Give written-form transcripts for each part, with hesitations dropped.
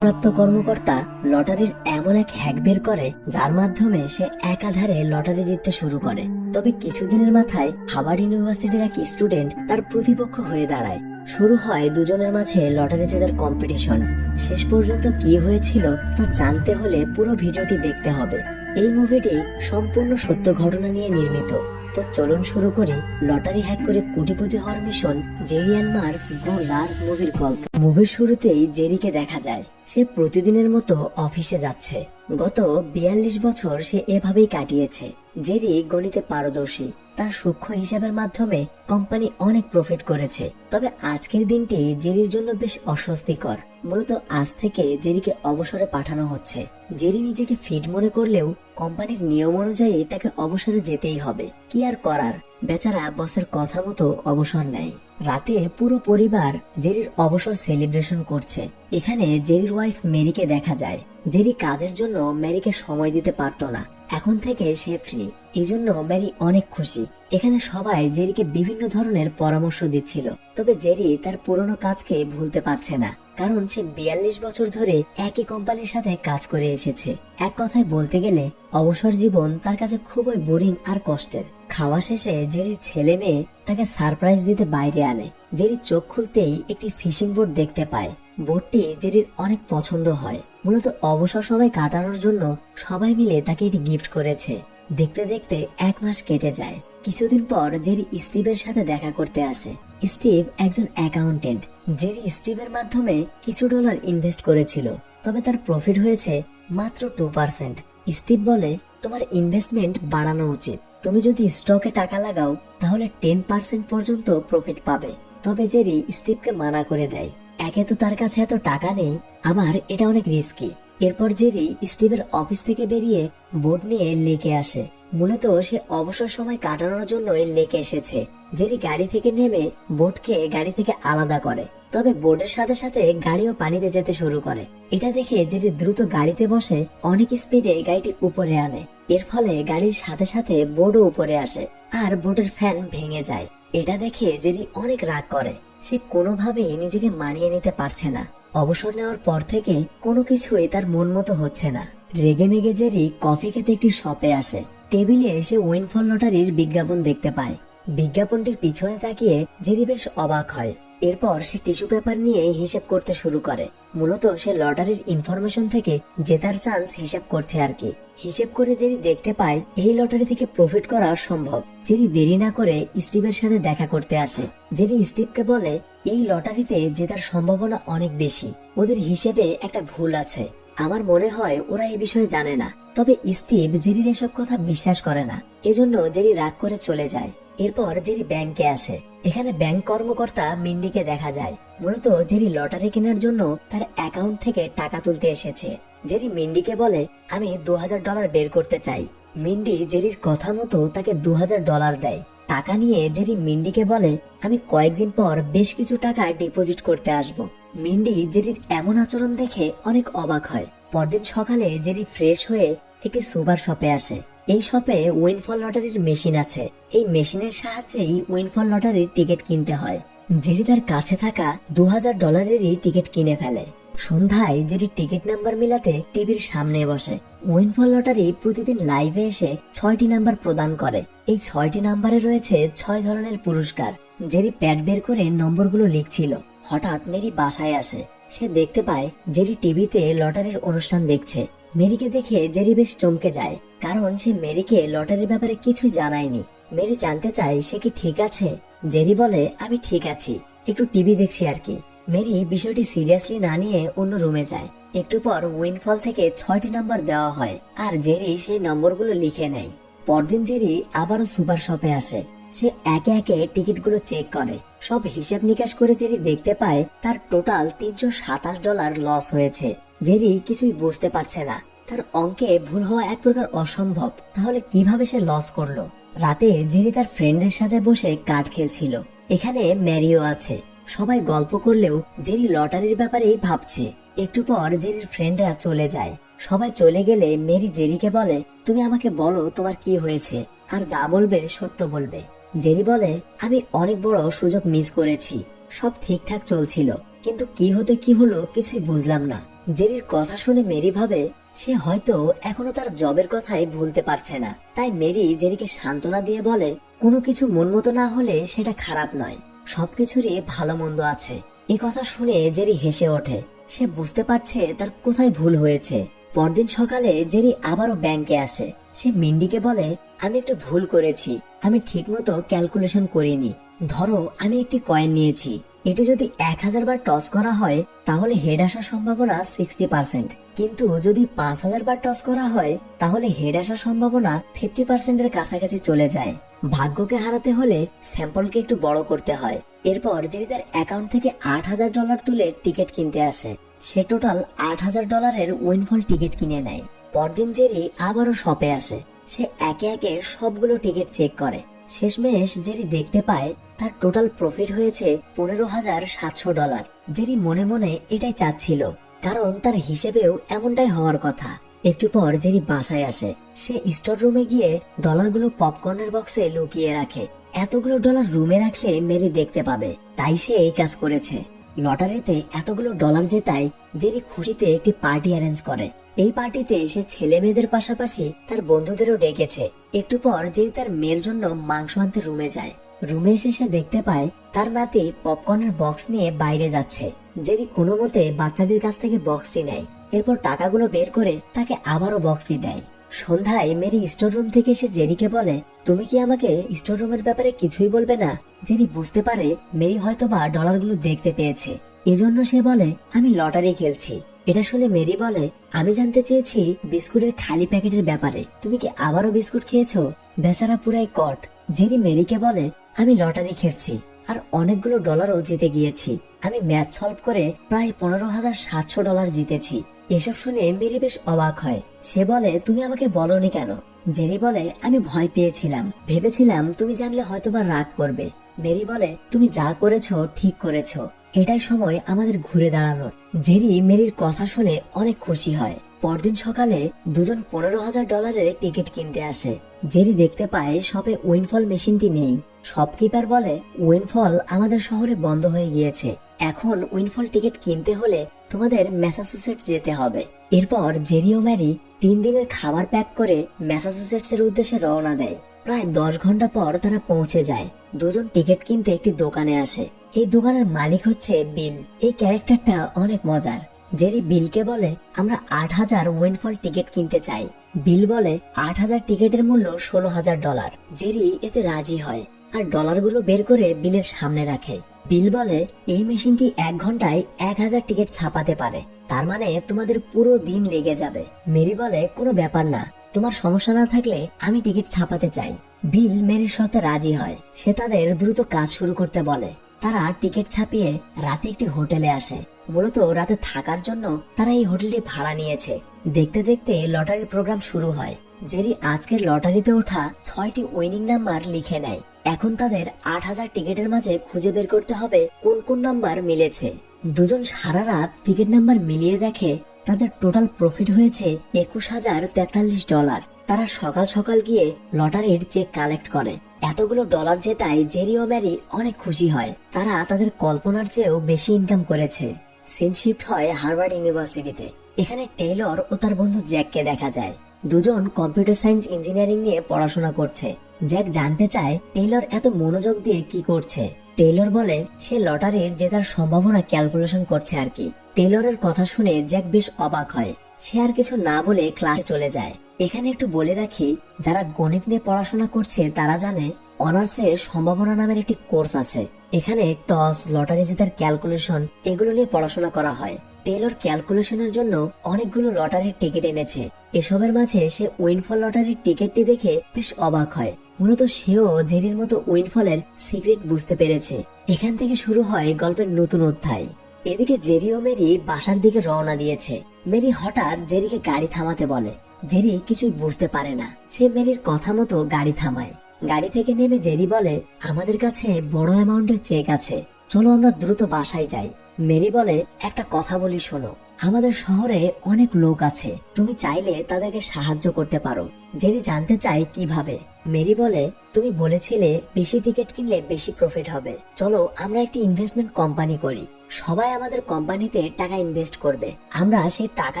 প্রাপ্ত কর্মকর্তা লটারির এমন এক হ্যাক বের করে যার মাধ্যমে সে একাধারে লটারি জিততে শুরু করে। তবে কিছুদিনের মাথায় হার্ভার্ড ইউনিভার্সিটির এক স্টুডেন্ট তার প্রতিপক্ষ হয়ে দাঁড়ায়। শুরু হয় দুজনের মাঝে লটারি জেতার কম্পিটিশন। শেষ পর্যন্ত কি হয়েছিল তা জানতে হলে পুরো ভিডিওটি দেখতে হবে। এই মুভিটি সম্পূর্ণ সত্য ঘটনা নিয়ে নির্মিত। তো চলুন শুরু করি লটারি হ্যাক করে কোটিপতি হওয়ার mission Jerry and Marge go large মুভির গল্প। মুভির শুরুতেই জেরিকে দেখা যায়। সে প্রতিদিনের মতো অফিসে যাচ্ছে। গত 42 বছর সে এভাবেই কাটিয়েছে। জেরি গণিতে পারদর্শী। তার সূক্ষ্ম হিসাবের মাধ্যমে কোম্পানি অনেক প্রফিট করেছে। তবে আজকের দিনটি জেরির জন্য বেশ অস্বস্তিকর। মূলত আজ থেকে জেরিকে অবসরে পাঠানো হচ্ছে। জেরি নিজেকে ফিট মনে করলেও কোম্পানির নিয়ম অনুযায়ী তাকে অবসরে যেতেই হবে। কি আর করার, বেচারা বসের কথা মতো অবসর নেয়। রাতে পুরো পরিবার জেরির অবসর সেলিব্রেশন করছে। এখানে জেরির ওয়াইফ মেরিকে দেখা যায়। জেরি কাজের জন্য মেরিকে সময় দিতে পারতো না, এখন থেকে সে ফ্রি। এই জন্য মেরি অনেক খুশি। এখানে সবাই জেরিকে বিভিন্ন ধরনের পরামর্শ দিচ্ছিল। তবে জেরি তার পুরনো কাজকে ভুলতে পারছে না, কারণ সে 42 বছর ধরে একই কোম্পানির সাথে কাজ করে এসেছে। এক কথায় বলতে গেলে অবসর জীবন তার কাছে খুবই বোরিং আর কষ্টের। খাওয়া শেষে জেরির ছেলে মেয়ে তাকে সারপ্রাইজ দিতে বাইরে আনে। জেরি চোখ খুলতেই একটি ফিশিং বোট দেখতে পায়। বোটটি জেরির অনেক পছন্দ হয়। মূলত অবসর সময় কাটানোর জন্য সবাই মিলে তাকে এটি গিফট করেছে। দেখতে দেখতে 1 মাস কেটে যায়। কিছুদিন পর জেরি স্টিভের সাথে দেখা করতে আসে। স্টিভ একজন অ্যাকাউন্টেন্ট। জেরি স্টিভের মাধ্যমে কিছু ডলার ইনভেস্ট করেছিল, তবে তার প্রফিট হয়েছে মাত্র 2%। স্টিভ বলে, তোমার ইনভেস্টমেন্ট বাড়ানো উচিত। তুমি যদি স্টকে টাকা লাগাও তাহলে 10% পর্যন্ত প্রফিট পাবে। তবে জেরি স্টিভকে মানা করে দেয়। একে তো তার কাছে এত টাকা নেই, আবার এটা অনেক রিস্কি। এরপর জেরি স্টিভের অফিস থেকে বেরিয়ে বোট নিয়ে লেকে আসে। মূলত সে অবসর সময় কাটানোর জন্য লেকে এসেছে। জেরি গাড়ি থেকে নেমে বোটকে গাড়ি থেকে আলাদা করে। তবে বোটের সাথে সাথে গাড়িও পানিতে যেতে শুরু করে। এটা দেখে জেরি দ্রুত গাড়িতে বসে অনেক স্পিডে গাড়িটি উপরে আনে। এর ফলে গাড়ির সাথে সাথে বোটও উপরে আসে আর বোটের ফ্যান ভেঙে যায়। এটা দেখে জেরি অনেক রাগ করে। সে কোনোভাবেই নিজেকে মানিয়ে নিতে পারছে না। অবসর নেওয়ার পর থেকে কোনো কিছুই তার মন মতো হচ্ছে না। রেগে মেগে জেরি কফি খেতে একটি শপে আসে। টেবিলে এসে উইনফল লটারির বিজ্ঞাপন দেখতে পায়। বিজ্ঞাপনটির পিছনে তাকিয়ে জেরি বেশ অবাক হয়। এরপর সে টিস্যু পেপার নিয়ে হিসেব করতে শুরু করে। মূলত সে লটারির ইনফরমেশন থেকে জেতার চান্স হিসাব করছে আর কি। হিসেব করে জেরি দেখতে পায় এই লটারি থেকে প্রফিট করা সম্ভব। জেরি দেরি না করে স্টিভের সাথে দেখা করতে আসে। জেরি স্টিভকে বলে, এই লটারিতে জেতার সম্ভাবনা অনেক বেশি। ওদের হিসেবে একটা ভুল আছে। আমার মনে হয় ওরা এই বিষয়ে জানে না। তবে স্টিভ জেরির এসব কথা বিশ্বাস করে না। এজন্য জেরি রাগ করে চলে যায়। এরপর জেরি ব্যাংকে আসে। এখানে ব্যাংক কর্মকর্তা মিন্ডিকে দেখা যায়। মূলত জেরি লটারি কেনার জন্য তার অ্যাকাউন্ট থেকে টাকা তুলতে এসেছে। জেরি মিন্ডিকে বলে, আমি $2000 বের করতে চাই। মিন্ডি জেরির কথা মতো তাকে $2000 দেয়। টাকা নিয়ে জেরি মিন্ডিকে বলে, আমি কয়েকদিন পর বেশ কিছু টাকা ডিপোজিট করতে আসব। মিন্ডি জেরির এমন আচরণ দেখে অনেক অবাক হয়। পরদিন সকালে জেরি ফ্রেশ হয়ে একটি সুপার শপে আসে। এই শপে উইনফল লটারির মেশিন আছে। এই মেশিনের সাহায্যেই উইনফল লটারির টিকিট কিনতে হয়। জেরি তার কাছে থাকা $2000 টিকিট কিনে ফেলে। সন্ধ্যায় জেরি টিকিট নাম্বার মিলাতে টিভির সামনে বসে। উইনফল লটারি প্রতিদিন লাইভে এসে 6টি নাম্বার প্রদান করে। এই 6টি নাম্বারে রয়েছে 6 ধরনের পুরস্কার। জেরি প্যাড বের করে নম্বরগুলো লিখছিল। হঠাৎ মেরি বাসায় আসে। সে দেখতে পায় জেরি টিভিতে লটারির অনুষ্ঠান দেখছে। মেরিকে দেখে জেরি বেশ চমকে যায়, কারণ সে মেরিকে লটারির ব্যাপারে কিছু জানায়নি। মেরি জানতে চায় সে কি ঠিক আছে। জেরি বলে, আমি ঠিক আছি, একটু টিভি দেখছি আর কি। মেরি বিষয়টি সিরিয়াসলি না নিয়ে অন্য রুমে যায়। একটু পর উইনফল থেকে 6টি নাম্বার দেওয়া হয় আর জেরি সেই নম্বরগুলো লিখে নেয়। পরদিন জেরি আবারও সুপার শপে আসে। সে একে একে টিকিটগুলো চেক করে। সব হিসাব নিকাশ করে জেরি দেখতে পায় তার টোটাল $327 লস হয়েছে। জেরি কিছুই বুঝতে পারছে না। তার অঙ্কে ভুল হওয়া এক প্রকার অসম্ভব। তাহলে কিভাবে সে লস করলো? রাতে জেরি তার ফ্রেন্ডের সাথে বসে কার্ড খেলছিল। এখানে ম্যারিও আছে। সবাই গল্প করলেও জেরি লটারির ব্যাপারেই ভাবছে। একটু পর জেরির ফ্রেন্ডরা চলে যায়। সবাই চলে গেলে মেরি জেরিকে বলে, তুমি আমাকে বলো তোমার কি হয়েছে, আর যা বলবে সত্য বলবে। জেরি বলে, আমি অনেক বড় সুযোগ মিস করেছি। সব ঠিকঠাক চলছিল, কিন্তু কি হতে কি হলো কিছুই বুঝলাম না। জেরির কথা শুনে মেরি ভাবে সে হয়তো এখনো তার জবের কথাই ভুলতে পারছে না। তাই মেরি জেরিকে সান্ত্বনা দিয়ে বলে, কোনো কিছু মন মতো না হলে সেটা খারাপ নয়, সবকিছুরই ভালো মন্দ আছে। এ কথা শুনে জেরি হেসে ওঠে। সে বুঝতে পারছে তার কোথায় ভুল হয়েছে। পরদিন সকালে জেরি আবারও ব্যাংকে আসে। সে মিন্ডিকে বলে, আমি একটু ভুল করেছি, আমি ঠিকমতো ক্যালকুলেশন করিনি। ধরো আমি একটি কয়েন নিয়েছি, এটি যদি 1000 বার টস করা হয় তাহলে হেড আসার সম্ভাবনা 60%, কিন্তু যদি 5000 বার টস করা হয় তাহলে হেড আসার সম্ভাবনা 50% এর কাছাকাছি চলে যায়। ভাগ্যকে হারাতে হলে স্যাম্পলকে একটু বড় করতে হয়। এরপর জেরি তার অ্যাকাউন্ট থেকে $8000 তুলে টিকিট কিনতে আসে। সে টোটাল $8000 উইনফল টিকিট কিনে নেয়। পরদিন জেরি আবারও শপে আসে। সে একে একে সবগুলো টিকিট চেক করে। শেষমেশ জেরি দেখতে পায় তার টোটাল প্রফিট হয়েছে $15,700। জেরি মনে মনে এটাই চাচ্ছিল, কারণ তার হিসেবেও এমনটাই হওয়ার কথা। একটু পর জেরি বাসায় আসে। সে স্টোর রুমে গিয়ে ডলারগুলো পপকর্নের বক্সে লুকিয়ে রাখে। এতগুলো ডলার রুমে রাখলে মেরি দেখতে পাবে, তাই সে এই কাজ করেছে। লটারিতে এতগুলো ডলার জেতায় জেরি খুশিতে একটি পার্টি অ্যারেঞ্জ করে। এই পার্টিতে সে ছেলে মেয়েদের পাশাপাশি তার বন্ধুদেরও ডেকেছে। একটু পর জেরি তার মেয়ের জন্য মাংস আনতে রুমে যায়। রুমে এসে সে দেখতে পায় তার নাতি পপকর্নের বক্স নিয়ে বাইরে যাচ্ছে। জেরি কোনো মতে বাচ্চাটির কাছ থেকে বক্সটি নেয়। এরপর টাকাগুলো বের করে তাকে আবারও বক্সটি দেয়। সন্ধ্যায় মেরি স্টোর রুম থেকে এসে জেরিকে বলে, তুমি কি আমাকে স্টোর রুমের ব্যাপারে কিছুই বলবে না? জেরি বুঝতে পারে মেরি হয়তোবা ডলারগুলো দেখতে পেয়েছে, এজন্য সে বলে, আমি লটারি খেলছি। এটা শুনে মেরি বলে, আমি জানতে চেয়েছি বিস্কুটের খালি প্যাকেটের ব্যাপারে, তুমি কি আবারও বিস্কুট খেয়েছো? বেচারা পুরাই কট। জেরি মেরিকে বলে, আমি লটারি খেলছি আর অনেকগুলো ডলারও জিতে গিয়েছি। আমি ম্যাচ সলভ করে প্রায় $15,700 জিতেছি। এসব শুনে মেরি বেশ অবাক হয়। সে বলে, তুমি আমাকে বলনি কেন? জেরি বলে, আমি ভয় পেয়েছিলাম, ভেবেছিলাম তুমি জানলে হয়তোবা রাগ করবে। মেরি বলে, তুমি যা করেছো ঠিক করেছো, এটাই সময় আমাদের ঘুরে দাঁড়ানোর। জেরি মেরির কথা শুনে অনেক খুশি হয়। পরদিন সকালে দুজন $15,000 টিকিট কিনতে আসে। জেরি দেখতে পায় শপে উইনফল মেশিনটি নেই। শপকিপার বলে, উইনফল আমাদের শহরে বন্ধ হয়ে গিয়েছে, এখন উইনফল টিকিট কিনতে হলে তোমাদের ম্যাসাচুসেটস যেতে হবে। এরপর জেরি ও ম্যারি 3 দিনের খাবার প্যাক করে ম্যাসাচুসেটস এর উদ্দেশ্যে রওনা দেয়। প্রায় 10 ঘন্টা পর তারা পৌঁছে যায়। দুজন টিকিট কিনতে একটি দোকানে আসে। এই দোকানের মালিক হচ্ছে বিল। এই ক্যারেক্টারটা অনেক মজার। জেরি বিলকে বলে, আমরা 8000 উইনফল টিকিট কিনতে চাই। বিল বলে, 8000 টিকিটের মূল্য $16,000। জেরি এতে রাজি হয় আর ডলারগুলো বের করে বিলের সামনে রাখে। বিল বলে, এই মেশিনটি 1 ঘন্টায় 1000 টিকিট ছাপাতে পারে, তার মানে তোমাদের পুরো দিন লেগে যাবে। মেরি বলে, কোনো ব্যাপার না, তোমার সমস্যা না থাকলে আমি টিকিট ছাপাতে চাই। বিল মেরির সাথে রাজি হয়। সে তাদের দ্রুত কাজ শুরু করতে বলে। তারা টিকিট ছাপিয়ে রাতে একটি হোটেলে আসে। মূলত রাতে থাকার জন্য তারা এই হোটেলটি ভাড়া নিয়েছে। দেখতে দেখতে লটারির প্রোগ্রাম শুরু হয়। জেরি আজকের লটারিতে ওঠা 6টি উইনিং নাম্বার লিখে নেয়। এখন তাদের 8000 টিকিটের মাঝে খুঁজে বের করতে হবে কোন কোন নাম্বার মিলেছে। দুজন সারা রাত টিকিট নাম্বার মিলিয়ে দেখে তাদের টোটাল প্রফিট হয়েছে $21,043। তারা সকাল সকাল গিয়ে লটারির চেক কালেক্ট করে। এতগুলো ডলার জেতায় জেরি ও ম্যারি অনেক খুশি হয়। তারা তাদের কল্পনার চেয়েও বেশি ইনকাম করেছে। সিন শিফট হয় হার্ভার্ড ইউনিভার্সিটিতে। এখানে টেইলর ও তার বন্ধু জ্যাককে দেখা যায়। দুজন কম্পিউটার সায়েন্স ইঞ্জিনিয়ারিং নিয়ে পড়াশোনা করছে। জ্যাক জানতে চায় টেইলর এত মনোযোগ দিয়ে কি করছে। টেইলর বলে সে লটারির জেতার সম্ভাবনা ক্যালকুলেশন করছে আর কি। টেইলরের কথা শুনে জ্যাক বেশ অবাক হয়। সে আর কিছু না বলে ক্লাসে চলে যায়। এখানে একটু বলে রাখি, যারা গণিত নিয়ে পড়াশোনা করছে তারা জানে অনার্সের সম্ভাবনা নামের একটি কোর্স আছে। এখানে টস, লটারি জেতার ক্যালকুলেশন এগুলো নিয়ে পড়াশোনা করা হয়। টেইলর ক্যালকুলেশনের জন্য অনেকগুলো লটারির টিকিট এনেছে। এসবের মাঝে সে উইনফল লটারির টিকিটটি দেখে বেশ অবাক হয়। মূলত সেও জেরির মতো উইনফলের সিক্রেট বুঝতে পেরেছে। এখান থেকে শুরু হয় গল্পের নতুন অধ্যায়। এদিকে জেরি ও মেরি বাসার দিকে রওনা দিয়েছে। মেরি হঠাৎ জেরিকে গাড়ি থামাতে বলে। জেরি কিছুই বুঝতে পারে না। সে মেরির কথা মতো গাড়ি থামায়। গাড়ি থেকে নেমে জেরি বলে, আমাদের কাছে বড় অ্যামাউন্টের চেক আছে, চলো আমরা দ্রুত বাসায় যাই। মেরি বলে, একটা কথা বলি শোনো, আমাদের শহরে অনেক লোক আছে, তুমি চাইলে তাদেরকে সাহায্য করতে পারো। জেরি জানতে চায় কিভাবে। মেরি বলে, তুমি বলেছিলে বেশি টিকিট কিনলে বেশি প্রফিট হবে, চলো আমরা একটি ইনভেস্টমেন্ট কোম্পানি করি। সবাই আমাদের কোম্পানিতে টাকা ইনভেস্ট করবে, আমরা সেই টাকা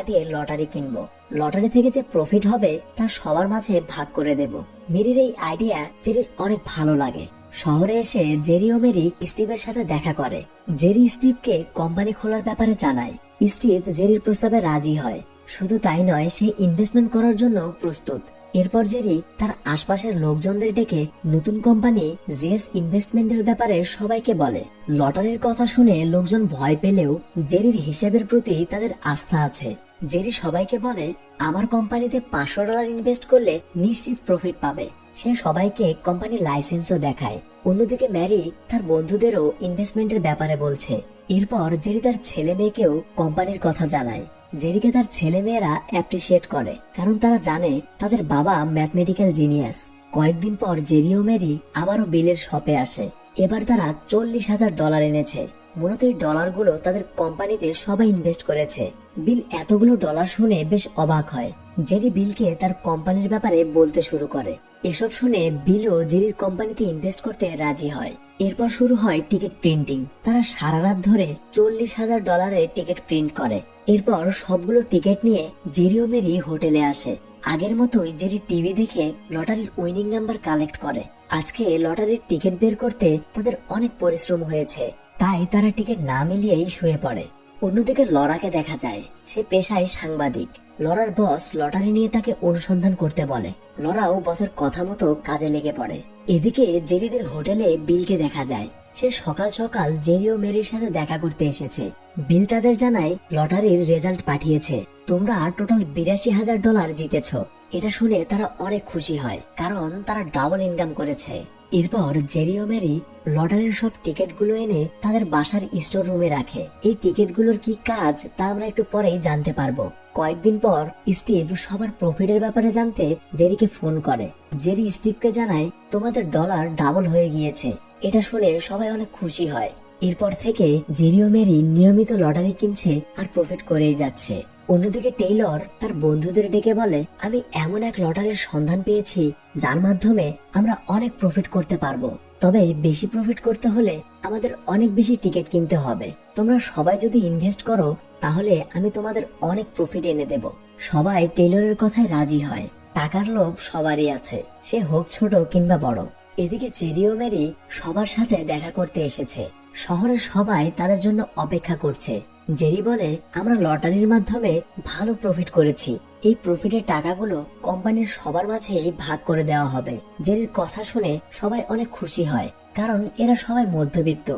দিয়ে লটারি কিনবো, লটারি থেকে যে প্রফিট হবে তা সবার মাঝে ভাগ করে দেব। মেরির এই আইডিয়া জেরির অনেক ভালো লাগে। শহরে এসে জেরি ও মেরি স্টিভের সাথে দেখা করে। জেরি স্টিভকে কোম্পানি খোলার ব্যাপারে জানায়। স্টিভ জেরির প্রস্তাবে রাজি হয়। শুধু তাই নয়, সে ইনভেস্টমেন্ট করার জন্য প্রস্তুত। এরপর জেরি তার আশপাশের লোকজনদের ডেকে নতুন কোম্পানি জেস ইনভেস্টমেন্টের ব্যাপারে সবাইকে বলে। লটারির কথা শুনে লোকজন ভয় পেলেও জেরির হিসাবের প্রতি তাদের আস্থা আছে। জেরি সবাইকে বলে, আমার কোম্পানিতে $500 ইনভেস্ট করলে নিশ্চিত প্রফিট পাবে। সে সবাইকে কোম্পানি লাইসেন্সও দেখায়। অন্যদিকে ম্যারি তার বন্ধুদেরও ইনভেস্টমেন্টের ব্যাপারে বলছে। এরপর জেরি তার ছেলে মেয়েকেও কোম্পানির কথা জানায়। জেরিকে তার ছেলে মেয়েরা অ্যাপ্রিসিয়েট করে, কারণ তারা জানে তাদের বাবা ম্যাথমেটিক্যাল জিনিয়াস। কয়েকদিন পর জেরি ও মেরি আবারও বিলের শপে আসে। এবার তারা $40,000 এনেছে। মূলত এই ডলারগুলো তাদের কোম্পানিতে সবাই ইনভেস্ট করেছে। বিল এতগুলো ডলার শুনে বেশ অবাক হয়। জেরি বিলকে তার কোম্পানির ব্যাপারে বলতে শুরু করে। এসব শুনে বিলও জেরির কোম্পানিতে ইনভেস্ট করতে রাজি হয়। এরপর শুরু হয় টিকিট প্রিন্টিং। তারা সারা রাত ধরে $40,000 টিকিট প্রিন্ট করে। এরপর সবগুলো টিকিট নিয়ে জেরি ও মেরি হোটেলে আসে। আগের মতোই জেরি টিভি দেখে লটারির উইনিং নাম্বার কালেক্ট করে। আজকে লটারির টিকিট বের করতে তাদের অনেক পরিশ্রম হয়েছে, তাই তারা টিকিট না মিলিয়েই শুয়ে পড়ে। অন্যদিকে লরাকে দেখা যায়। সে পেশায় সাংবাদিক। লরার বস লটারি নিয়ে তাকে অনুসন্ধান করতে বলে। লরাও বসের কথা মতো কাজে লেগে পড়ে। এদিকে জেরিদের হোটেলে বিলকে দেখা যায়। সে সকাল সকাল জেরি ও মেরির সাথে দেখা করতে এসেছে। বিল তাদের জানায় লটারির রেজাল্ট পাঠিয়েছে, তোমরা টোটাল $82,000 জিতেছ। এটা শুনে তারা অনেক খুশি হয়, কারণ তারা ডাবল ইনকাম করেছে। এরপর জেরি ও মেরি লটারির সব টিকিটগুলো এনে তাদের বাসার স্টোর রুমে রাখে। এই টিকিটগুলোর কি কাজ তা আমরা একটু পরেই জানতে পারবো। কয়েকদিন পর স্টিভ সবার প্রফিটের ব্যাপারে জানতে জেরিকে ফোন করে। জেরি স্টিভকে জানায়, তোমাদের ডলার ডাবল হয়ে গিয়েছে। এটা শুনে সবাই অনেক খুশি হয়। এরপর থেকে জেরি ও মেরি নিয়মিত লটারি কিনছে আর প্রফিট করেই যাচ্ছে। অন্যদিকে টেইলর তার বন্ধুদের ডেকে বলে, আমি এমন এক লটারির সন্ধান পেয়েছি যার মাধ্যমে আমরা অনেক প্রফিট করতে পারবো। তবে বেশি প্রফিট করতে হলে আমাদের অনেক বেশি টিকিট কিনতে হবে। তোমরা সবাই যদি ইনভেস্ট করো তাহলে আমি তোমাদের অনেক প্রফিট এনে দেব। সবাই টেইলরের কথায় রাজি হয়। টাকার লোভ সবারই আছে, সে হোক ছোট কিংবা বড়। এদিকে জেরি ও মেরি সবার সাথে দেখা করতে এসেছে। শহরের সবাই তাদের জন্য অপেক্ষা করছে। জেরি বলে, আমরা লটারির মাধ্যমে ভালো প্রফিট করেছি। এই প্রফিটের টাকাগুলো কোম্পানির সবার মাঝে ভাগ করে দেওয়া হবে। জেরির কথা শুনে সবাই অনেক খুশি হয়, কারণ এরা সবাই মধ্যবিত্ত।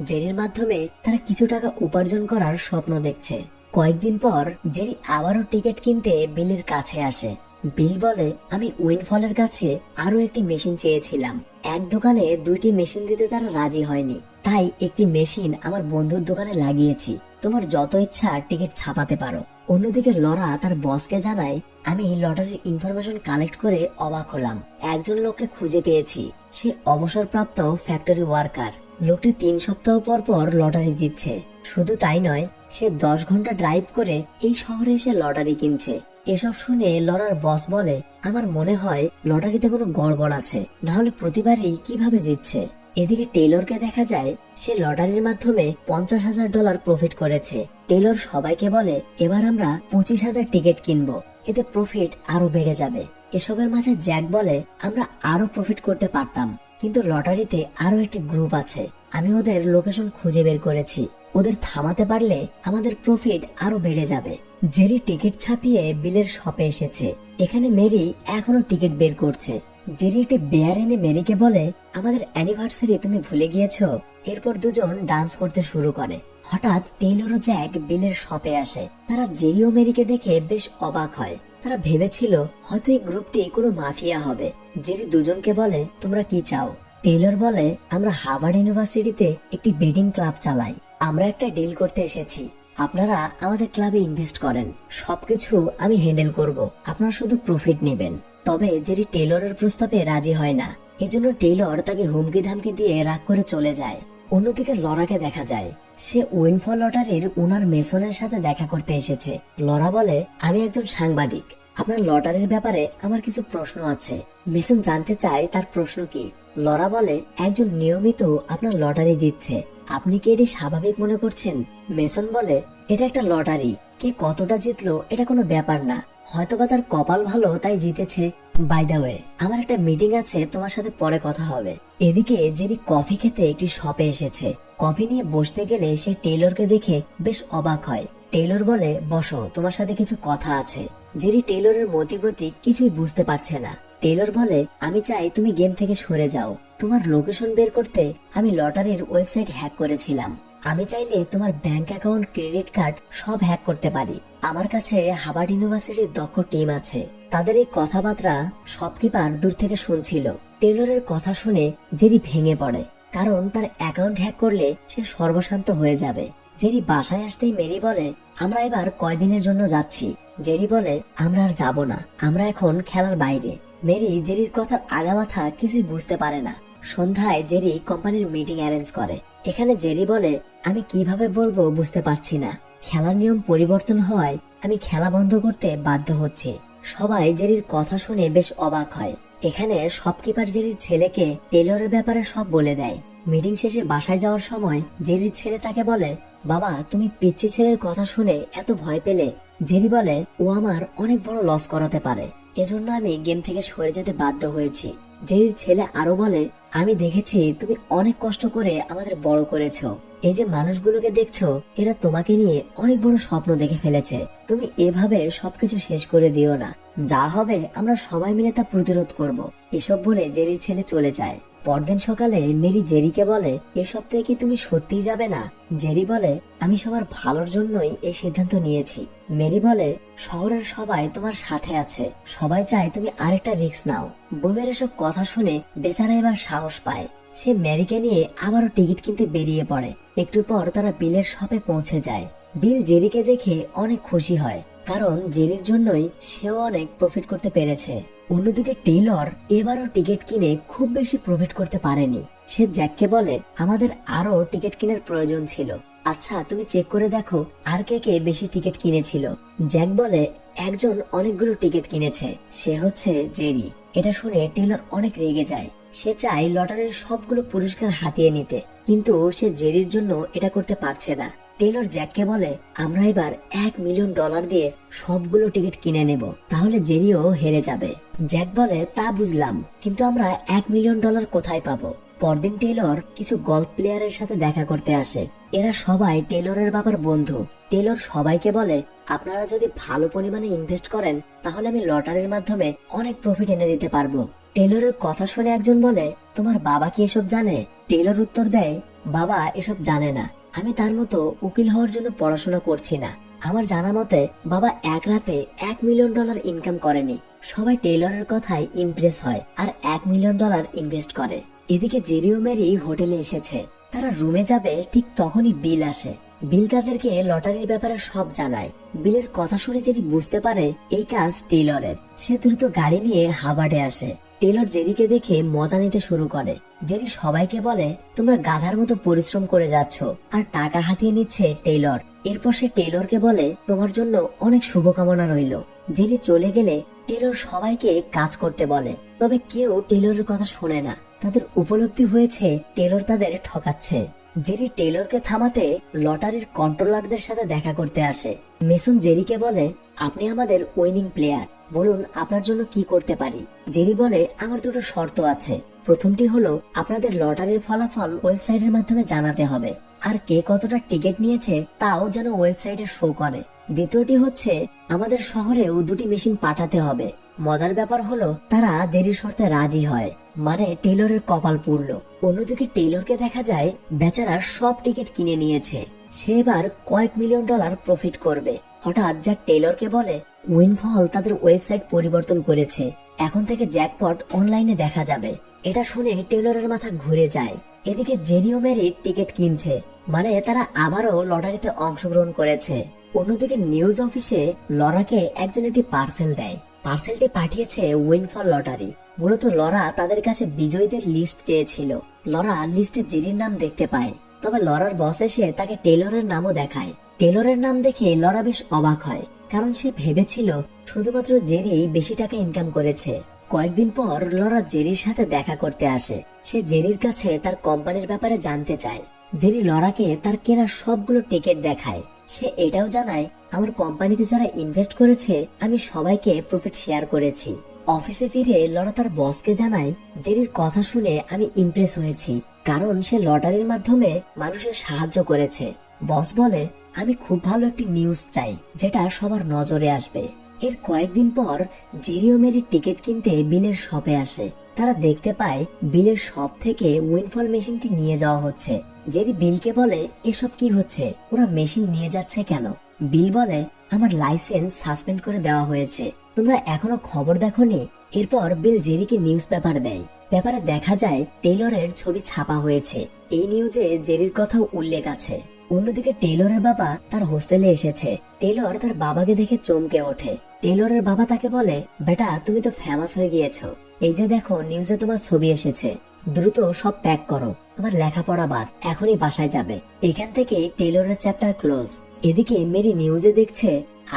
জেরির মাধ্যমে তারা কিছু টাকা উপার্জন করার স্বপ্ন দেখছে। কয়েকদিন পর জেরি আবারও টিকিট কিনতে বিলের কাছে আসে। বিল বলে, আমি উইনফলের কাছে আরো একটি মেশিন চেয়েছিলাম। এক দোকানে 2টি মেশিন দিতে তারা রাজি হয়নি, তাই একটি মেশিন আমার বন্ধুর দোকানে লাগিয়েছি। তোমার যত ইচ্ছা টিকিট ছাপাতে পারো। অন্যদিকে লরা তার বসকে জানায়, আমি লটারির ইনফরমেশন কালেক্ট করে অবাক হলাম। একজন লোককে খুঁজে পেয়েছি। সে অবসরপ্রাপ্ত ফ্যাক্টরি ওয়ার্কার। লোকটি 3 সপ্তাহ পর পর লটারি জিতছে। শুধু তাই নয়, সে 10 ঘন্টা ড্রাইভ করে এই শহরে এসে লটারি কিনছে। এসব শুনে লরার বস বলে, আমার মনে হয় লটারিতে কোনো গড়বড় আছে, নাহলে প্রতিবারই কিভাবে জিতছে। এদিকে টেইলরকে দেখা যায়, সে লটারির মাধ্যমে $50,000 প্রফিট করেছে। টেইলর সবাইকে বলে, এবার আমরা 25,000 টিকিট কিনবো, এতে প্রফিট আরো বেড়ে যাবে। এসবের মাঝে জ্যাক বলে, আমরা আরো প্রফিট করতে পারতাম, কিন্তু লটারিতে আরো একটি গ্রুপ আছে। আমি ওদের লোকেশন খুঁজে বের করেছি। ওদের থামাতে পারলে আমাদের প্রফিট আরো বেড়ে যাবে। জেরি টিকিট ছাপিয়ে বিলের শপে এসেছে। এখানে মেরি এখনো টিকিট বের করছে। জেরি একটি বেয়ার এনে মেরিকে বলে, আমাদের অ্যানিভার্সারি তুমি ভুলে গিয়েছো। এরপর দুজন ডান্স করতে শুরু করে। হঠাৎ টেইলর ও জ্যাক বিলের শপে আসে। তারা জেরি ও মেরিকে দেখে বেশ অবাক হয়। তারা ভেবেছিল হয়তো এই গ্রুপটি কোনো মাফিয়া হবে। জেরি দুজনকে বলে, তোমরা কি চাও? টেইলর বলে, আমরা হার্ভার্ড ইউনিভার্সিটিতে একটি বেডিং ক্লাব চালাই। আমরা একটা ডিল করতে এসেছি। আপনারা আমাদের ক্লাবে ইনভেস্ট করেন, সবকিছু আমি হ্যান্ডেল করব, আপনারা শুধু প্রফিট নেবেন। তবে জেরি টেইলরের প্রস্তাবে রাজি হয় না। এজন্য টেইলর তাকে হুমকি ধামকি দিয়ে রাগ করে চলে যায়। অন্যদিকে লরাকে দেখা যায়, সে উইনফল লটারির ওনার মেসনের সাথে দেখা করতে এসেছে। লরা বলে, আমি একজন সাংবাদিক, আপনার লটারির ব্যাপারে আমার কিছু প্রশ্ন আছে। মেসন জানতে চায় তার প্রশ্ন কি। লরা বলে, একজন নিয়মিত আপনার লটারি জিতছে, আপনি কি এটি স্বাভাবিক মনে করছেন? মেসন বলে, এটা একটা লটারি, কে কতটা জিতলো এটা কোনো ব্যাপার না, হয়তোবা তার কপাল ভালো তাই জিতেছে। বাই দ্য ওয়ে, আমার একটা মিটিং আছে, তোমার সাথে পরে কথা হবে। এদিকে জেরি কফি খেতে একটি শপে এসেছে। কফি নিয়ে বসতে গেলে সে টেইলরকে দেখে বেশ অবাক হয়। টেইলর বলে, বসো, তোমার সাথে কিছু কথা আছে। জেরি টেইলরের মতিগতি কিছুই বুঝতে পারছে না। টেইলর বলে, আমি চাই তুমি গেম থেকে সরে যাও। তোমার লোকেশন বের করতে আমি লটারির ওয়েবসাইট হ্যাক করেছিলাম। আমি চাইলে তোমার ব্যাংক অ্যাকাউন্ট, ক্রেডিট কার্ড সব হ্যাক করতে পারি। আমার কাছে হার্ভার্ড ইউনিভার্সিটির দক্ষ টিম আছে। তাদের এই কথাবার্তা শপকিপার দূর থেকে শুনছিল। টেইলরের কথা শুনে জেরি ভেঙে পড়ে, কারণ তার অ্যাকাউন্ট হ্যাক করলে সে সর্বশান্ত হয়ে যাবে। জেরি বাসায় আসতেই মেরি বলে, আমরা এবার কয়দিনের জন্য যাচ্ছি। জেরি বলে, আমরা আর যাব না, আমরা এখন খেলার বাইরে। মেরি জেরির কথার আগামাথা কিছুই বুঝতে পারে না। সন্ধ্যায় জেরি কোম্পানির মিটিং অ্যারেঞ্জ করে। এখানে জেরি বলে, আমি কিভাবে বলবো বুঝতে পারছি না, খেলার নিয়ম পরিবর্তন হওয়ায় আমি খেলা বন্ধ করতে বাধ্য হচ্ছি। সবাই জেরির কথা শুনে বেশ অবাক হয়। এখানে শপকিপার জেরির ছেলেকে টেইলরের ব্যাপারে সব বলে দেয়। মিটিং শেষে বাসায় যাওয়ার সময় জেরির ছেলে তাকে বলে, বাবা, তুমি পিচ্চি ছেলের কথা শুনে এত ভয় পেলে? জেরি বলে, ও আমার অনেক বড় লস করাতে পারে, এজন্য আমি গেম থেকে সরে যেতে বাধ্য হয়েছি। জেরির ছেলে আরো বলে, আমি দেখেছি তুমি অনেক কষ্ট করে আমাদের বড় করেছো। এই যে মানুষগুলোকে দেখছো, এরা তোমাকে নিয়ে অনেক বড় স্বপ্ন দেখে ফেলেছে। তুমি এভাবে সবকিছু শেষ করে দিও না, যা হবে আমরা সবাই মিলে তা প্রতিরোধ করব। এসব বলে জেরির ছেলে চলে যায়। পরদিন সকালে মেরি জেরিকে বলে, এ সপ্তাহে কি তুমি সত্যিই যাবে না? জেরি বলে, আমি সবার ভালোর জন্যই এই সিদ্ধান্ত নিয়েছি। মেরি বলে, শহরের সবাই তোমার সাথে আছে, সবাই চায় তুমি আরেকটা রিস্ক নাও। বউয়ের এসব কথা শুনে বেচারা এবার সাহস পায়। সে মেরিকে নিয়ে আবারও টিকিট কিনতে বেরিয়ে পড়ে। একটু পর তারা বিলের শপে পৌঁছে যায়। বিল জেরিকে দেখে অনেক খুশি হয়, কারণ জেরির জন্যই সেও অনেক প্রফিট করতে পেরেছে। অন্যদিকে টেইলর এবারও টিকিট কিনে খুব বেশি প্রফিট করতে পারেনি। সে জ্যাককে বলে, আমাদের আরো টিকিট কেনার প্রয়োজন ছিল। আচ্ছা, তুমি চেক করে দেখো আর কে কে বেশি টিকিট কিনেছিল। জ্যাক বলে, একজন অনেকগুলো টিকিট কিনেছে, সে হচ্ছে জেরি। এটা শুনে টেইলর অনেক রেগে যায়। সে চায় লটারির সবগুলো পুরস্কার হাতিয়ে নিতে, কিন্তু সে জেরির জন্য এটা করতে পারছে না। টেইলর জ্যাককে বলে, আমরা এবার $1 মিলিয়ন দিয়ে সবগুলো টিকিট কিনে নেব, তাহলে জেরিও হেরে যাবে। জ্যাক বলে, তা বুঝলাম, কিন্তু আমরা $1 মিলিয়ন কোথায় পাবো? পরদিন টেইলর কিছু গলফ প্লেয়ারের সাথে দেখা করতে আসে। এরা সবাই টেইলরের বাবার বন্ধু। টেইলর সবাইকে বলে, আপনারা যদি ভালো পরিমাণে ইনভেস্ট করেন তাহলে আমি লটারির মাধ্যমে অনেক প্রফিট এনে দিতে পারবো। টেইলরের কথা শুনে একজন বলে, তোমার বাবা কি এসব জানে? টেইলর উত্তর দেয়, বাবা এসব জানে না, আমি তার মতো উকিল হওয়ার জন্য পড়াশোনা করছি না। আমার জানা মতে বাবা এক রাতে $1 মিলিয়ন ইনকাম করেনি। সবাই টেইলরের কথায় ইমপ্রেস হয় আর $1 মিলিয়ন ইনভেস্ট করে। এদিকে জেরি ও মেরি হোটেলে এসেছে। তারা রুমে যাবে, ঠিক তখনই বিল আসে। বিল তাদেরকে লটারির ব্যাপারে সব জানায়। বিলের কথা শুনে জেরি বুঝতে পারে এই কাজ টেইলরের। সে দ্রুত গাড়ি নিয়ে হার্ভার্ডে আসে। টেইলর জেরিকে দেখে মজা নিতে শুরু করে। জেরি সবাইকে বলে, তোমরা গাধার মতো পরিশ্রম করে যাচ্ছ, আর টাকা হাতিয়ে নিচ্ছে টেইলর। এরপর সে টেইলরকে বলে, তোমার জন্য অনেক শুভকামনা রইল। জেরি চলে গেলে টেইলর সবাইকে কাজ করতে বলে, তবে কেউ টেইলরের কথা শোনে না। তাদের উপলব্ধি হয়েছে টেইলর তাদের ঠকাচ্ছে। জেরি টেইলরকে থামাতে লটারির কন্ট্রোলারদের সাথে দেখা করতে আসে। মেসন জেরিকে বলে, আপনি আমাদের উইনিং প্লেয়ার, বলুন আপনার জন্য কি করতে পারি। জেরি বলে, আমার দুটো শর্ত আছে। প্রথমটি হলো আপনাদের লটারির ফলাফল ওয়েবসাইটের মাধ্যমে জানাতে হবে, আর কে কতটা টিকিট নিয়েছে তাও যেন ওয়েবসাইটে শো করে। দ্বিতীয়টি হচ্ছে আমাদের শহরেও 2টি মেশিন পাঠাতে হবে। মজার ব্যাপার হলো তারা জেরির শর্তে রাজি হয়, মানে টেইলরের কপাল পুড়ল। অন্যদিকে টেইলরকে দেখা যায় বেচারা সব টিকিট কিনে নিয়েছে। সে এবার কয়েক $1 মিলিয়ন প্রফিট করবে। হঠাৎ জ্যাক টেইলরকে বলে, উইনফল তাদের ওয়েবসাইট পরিবর্তন করেছে, এখন থেকে জ্যাকপট অনলাইনে দেখা যাবে। এটা শুনে টেইলরের মাথা ঘুরে যায়। এদিকে জেরি ও মেরি টিকিট কিনছে, মানে তারা আবারও লটারিতে অংশগ্রহণ করেছে। অন্যদিকে নিউজ অফিসে লরাকে একজন একটি পার্সেল দেয়। পার্সেলটি পাঠিয়েছে উইনফল লটারি। মূলত লরা তাদের কাছে বিজয়ীদের লিস্ট চেয়েছিল। লরা লিস্টে জেরির নাম দেখতে পায়, তবে লরার বস এসে তাকে টেইলরের নামও দেখায়। টেইলরের নাম দেখে লরা বেশ অবাক হয়, কারণ সে ভেবেছিল শুধুমাত্র জেরি বেশি টাকা ইনকাম করেছে। কয়েকদিন পর লরা জেরির সাথে দেখা করতে আসে। সে জেরির কাছে তার কোম্পানির ব্যাপারে জানতে চায়। জেরি লরাকে তার কেনা সবগুলো টিকিট দেখায়। সে এটাও জানায়, আমার কোম্পানিতে যারা ইনভেস্ট করেছে আমি সবাইকে প্রফিট শেয়ার করেছি। অফিসে ফিরে লরা তার বসকে জানায়, জেরির কথা শুনে আমি ইমপ্রেস হয়েছি, কারণ সে লটারির মাধ্যমে মানুষের সাহায্য করেছে। বস বলে, আমি খুব ভালো একটি নিউজ চাই যেটা সবার নজরে আসবে। এর কয়েকদিন পর জেরি ও মেরির টিকিট কিনতে বিলের শপে আসে। তারা দেখতে পায় বিলের শপ থেকে উইনফল মেশিনটি নিয়ে যাওয়া হচ্ছে। জেরি বিলকে বলে, এসব কি হচ্ছে, ওরা মেশিন নিয়ে যাচ্ছে কেন? বিল বলে, আমার লাইসেন্স সাসপেন্ড করে দেওয়া হয়েছে, তোমরা এখনো খবর দেখোনি। এরপর বিল জেরিকে নিউজ পেপার দেয়। পেপারে দেখা যায় টেইলরের ছবি ছাপা হয়েছে। এই নিউজে জেরির কথাও উল্লেখ আছে। অন্যদিকে টেইলরের বাবা তার হোস্টেলে এসেছে। টেইলর তার বাবাকে দেখে চমকে ওঠে। টেইলরের বাবা তাকে বলে, বেটা তুমি তো ফেমাস হয়ে গিয়েছো, এই যে দেখো নিউজে তোমার ছবি এসেছে, দ্রুত সব প্যাক করো, তোমার লেখাপড়া বাদ, এখনই বাসায় যাবে। এখান থেকে টেইলরের চ্যাপ্টার ক্লোজ। এদিকে মেরি নিউজে দেখছে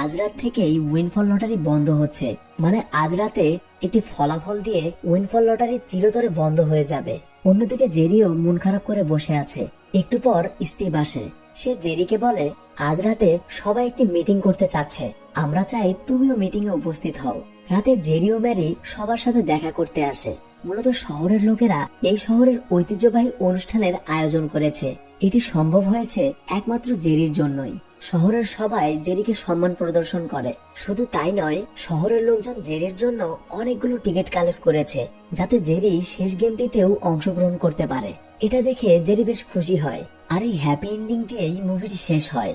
আজ রাত থেকেই উইনফল লটারি বন্ধ হচ্ছে, মানে আজ রাতে একটি ফলাফল দিয়ে উইনফল লটারি চিরতরে বন্ধ হয়ে যাবে। অন্যদিকে জেরিও মন খারাপ করে বসে আছে। একটু পর স্টিভ আসে। সে জেরিকে বলে, আজ রাতে সবাই একটি মিটিং করতে চাচ্ছে, আমরা চাই তুমিও মিটিং এ উপস্থিত হও। রাতে জেরি ও ম্যারি সবার সাথে দেখা করতে আসে। মূলত শহরের লোকেরা এই শহরের ঐতিহ্যবাহী অনুষ্ঠানের আয়োজন করেছে। এটি সম্ভব হয়েছে একমাত্র জেরির জন্যই। শহরের সবাই জেরিকে সম্মান প্রদর্শন করে। শুধু তাই নয়, শহরের লোকজন জেরির জন্য অনেকগুলো টিকিট কালেক্ট করেছে, যাতে জেরি শেষ গেমটিতেও অংশগ্রহণ করতে পারে। এটা দেখে জেরি বেশ খুশি হয়। আর এই হ্যাপি এন্ডিং দিয়েই মুভিটি শেষ হয়।